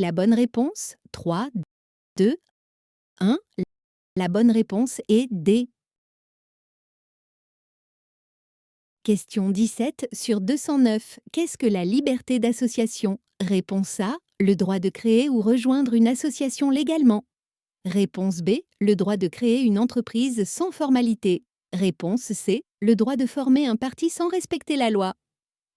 la bonne réponse? 3, 2, 1. La bonne réponse est D. Question 17 sur 209. Qu'est-ce que la liberté d'association? Réponse A. Le droit de créer ou rejoindre une association légalement. Réponse B. Le droit de créer une entreprise sans formalité. Réponse C. Le droit de former un parti sans respecter la loi.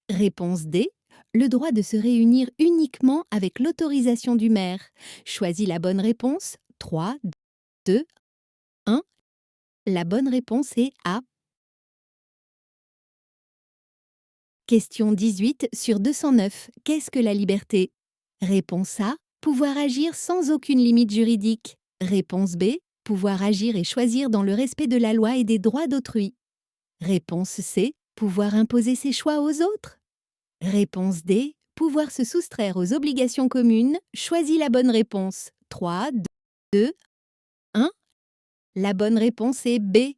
Réponse D. Le droit de se réunir uniquement avec l'autorisation du maire. Choisis la bonne réponse. 3, 2, 1. La bonne réponse est A. Question 18 sur 209. Qu'est-ce que la liberté? Réponse A. Pouvoir agir sans aucune limite juridique. Réponse B. Pouvoir agir et choisir dans le respect de la loi et des droits d'autrui. Réponse C. Pouvoir imposer ses choix aux autres. Réponse D. Pouvoir se soustraire aux obligations communes. Choisis la bonne réponse. 3, 2, 1. La bonne réponse est B.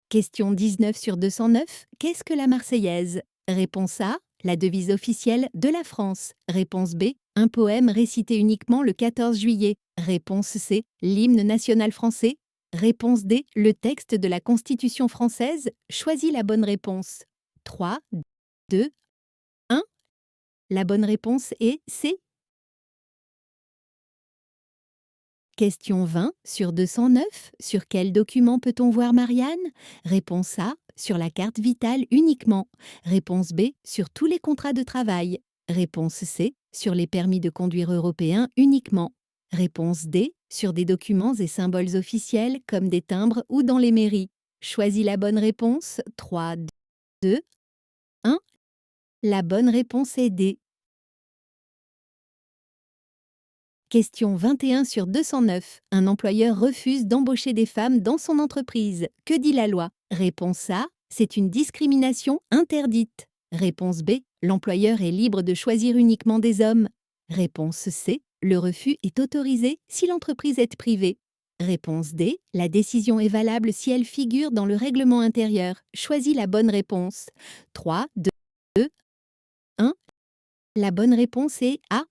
Question 19 sur 209. Qu'est-ce que la Marseillaise? Réponse A. La devise officielle de la France. Réponse B. Un poème récité uniquement le 14 juillet. Réponse C. L'hymne national français. Réponse D. Le texte de la Constitution française. Choisis la bonne réponse. 3, 2, 1. La bonne réponse est C. Question 20 sur 209. Sur quel document peut-on voir Marianne? Réponse A. Sur la carte vitale uniquement. Réponse B. Sur tous les contrats de travail. Réponse C. Sur les permis de conduire européens uniquement. Réponse D. Sur des documents et symboles officiels comme des timbres ou dans les mairies. Choisis la bonne réponse. 3, 2, 1. La bonne réponse est D. Question 21 sur 209. Un employeur refuse d'embaucher des femmes dans son entreprise. Que dit la loi? Réponse A. C'est une discrimination interdite. Réponse B. L'employeur est libre de choisir uniquement des hommes. Réponse C. Le refus est autorisé si l'entreprise est privée. Réponse D. La décision est valable si elle figure dans le règlement intérieur. Choisis la bonne réponse. 3, 2, 1. La bonne réponse est A.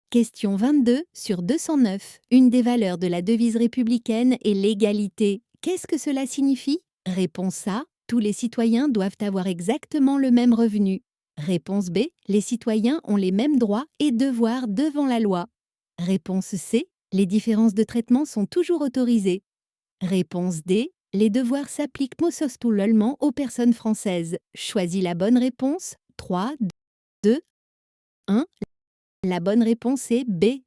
Question 22 sur 209. Une des valeurs de la devise républicaine est l'égalité. Qu'est-ce que cela signifie? Réponse A. Tous les citoyens doivent avoir exactement le même revenu. Réponse B. Les citoyens ont les mêmes droits et devoirs devant la loi. Réponse C. Les différences de traitement sont toujours autorisées. Réponse D. Les devoirs s'appliquent monostolement aux personnes françaises. Choisis la bonne réponse. 3, 2, 1. La bonne réponse est B.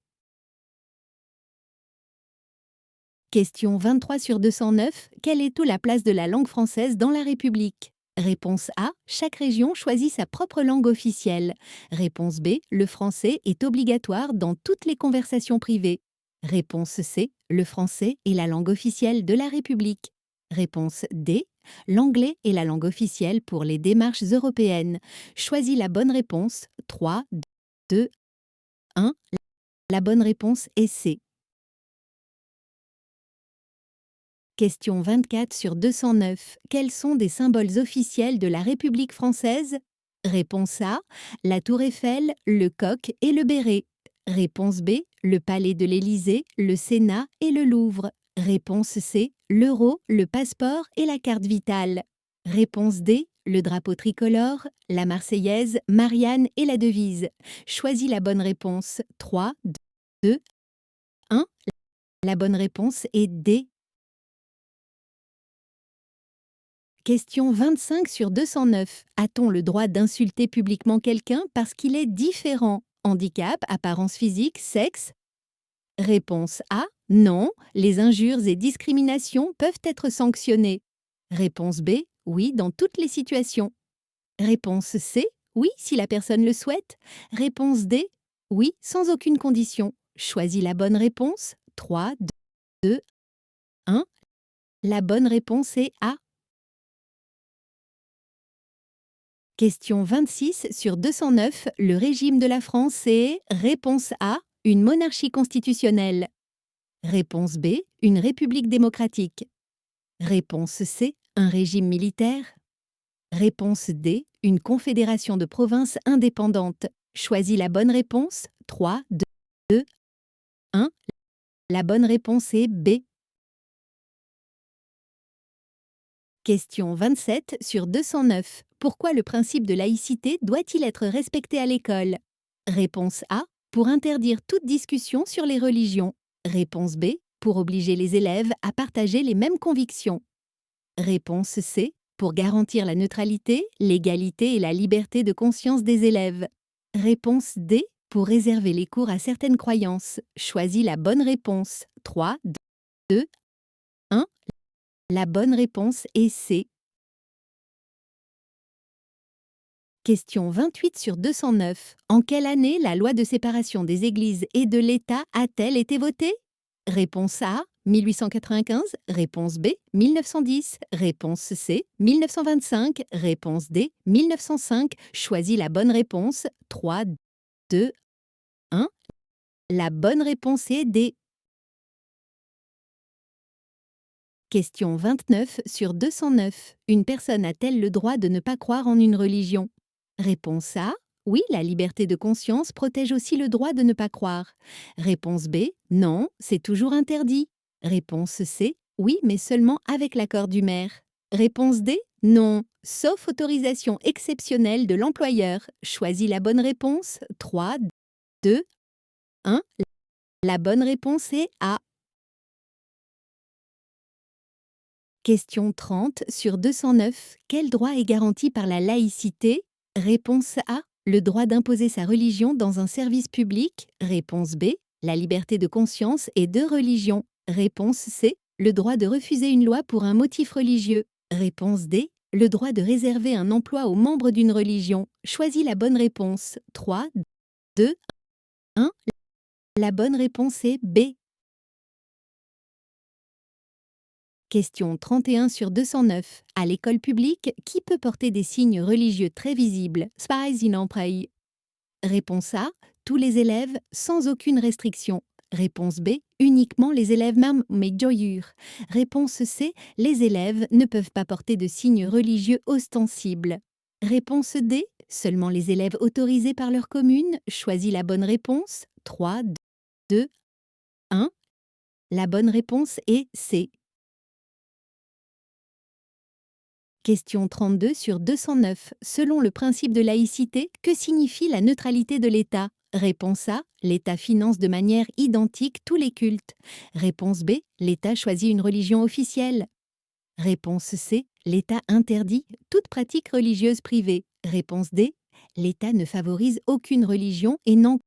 Question 23 sur 209. Quelle est la place de la langue française dans la République? Réponse A. Chaque région choisit sa propre langue officielle. Réponse B. Le français est obligatoire dans toutes les conversations privées. Réponse C. Le français est la langue officielle de la République. Réponse D. L'anglais est la langue officielle pour les démarches européennes. Choisis la bonne réponse. 3, 2, 1. La bonne réponse est C. Question 24 sur 209. Quels sont des symboles officiels de la République française? Réponse A. La tour Eiffel, le coq et le béret. Réponse B. Le palais de l'Élysée, le Sénat et le Louvre. Réponse C. L'euro, le passeport et la carte vitale. Réponse D. Le drapeau tricolore, la Marseillaise, Marianne et la devise. Choisis la bonne réponse. 3, 2, 1. La bonne réponse est D. Question 25 sur 209. A-t-on le droit d'insulter publiquement quelqu'un parce qu'il est différent? Handicap, apparence physique, sexe? Réponse A. Non, les injures et discriminations peuvent être sanctionnées. Réponse B. Oui, dans toutes les situations. Réponse C. Oui, si la personne le souhaite. Réponse D. Oui, sans aucune condition. Choisis la bonne réponse. 3, 2, 1. La bonne réponse est A. Question 26 sur 209. Le régime de la France est... Réponse A. Une monarchie constitutionnelle. Réponse B. Une république démocratique. Réponse C. Un régime militaire. Réponse D. une confédération de provinces indépendantes. Choisis la bonne réponse. 3, 2, 1. La bonne réponse est B. Question 27 sur 209. Pourquoi le principe de laïcité doit-il être respecté à l'école? Réponse A. Pour interdire toute discussion sur les religions. Réponse B. Pour obliger les élèves à partager les mêmes convictions. Réponse C. Pour garantir la neutralité, l'égalité et la liberté de conscience des élèves. Réponse D. Pour réserver les cours à certaines croyances. Choisis la bonne réponse. 3, 2, 1. La bonne réponse est C. Question 28 sur 209. En quelle année la loi de séparation des églises et de l'État a-t-elle été votée? Réponse A, 1895. Réponse B, 1910. Réponse C, 1925. Réponse D, 1905. Choisis la bonne réponse. 3, 2, 1. La bonne réponse est D. Question 29 sur 209. Une personne a-t-elle le droit de ne pas croire en une religion? Réponse A. Oui, la liberté de conscience protège aussi le droit de ne pas croire. Réponse B. Non, c'est toujours interdit. Réponse C. Oui, mais seulement avec l'accord du maire. Réponse D. Non, sauf autorisation exceptionnelle de l'employeur. Choisis la bonne réponse. 3, 2, 1. La bonne réponse est A. Question 30 sur 209. Quel droit est garanti par la laïcité? Réponse A. Le droit d'imposer sa religion dans un service public. Réponse B. La liberté de conscience et de religion. Réponse C. Le droit de refuser une loi pour un motif religieux. Réponse D. Le droit de réserver un emploi aux membres d'une religion. Choisis la bonne réponse. 3, 2, 1. La bonne réponse est B. Question 31 sur 209. À l'école publique, qui peut porter des signes religieux très visibles? Spies in empray. Réponse A. Tous les élèves, sans aucune restriction. Réponse B. Uniquement les élèves même joyeux. Réponse C. Les élèves ne peuvent pas porter de signes religieux ostensibles. Réponse D. Seulement les élèves autorisés par leur commune. Choisis la bonne réponse. 3, 2, 1. La bonne réponse est C. Question 32 sur 209. Selon le principe de laïcité, que signifie la neutralité de l'État? Réponse A. L'État finance de manière identique tous les cultes. Réponse B. L'État choisit une religion officielle. Réponse C. L'État interdit toute pratique religieuse privée. Réponse D. L'État ne favorise aucune religion et n'en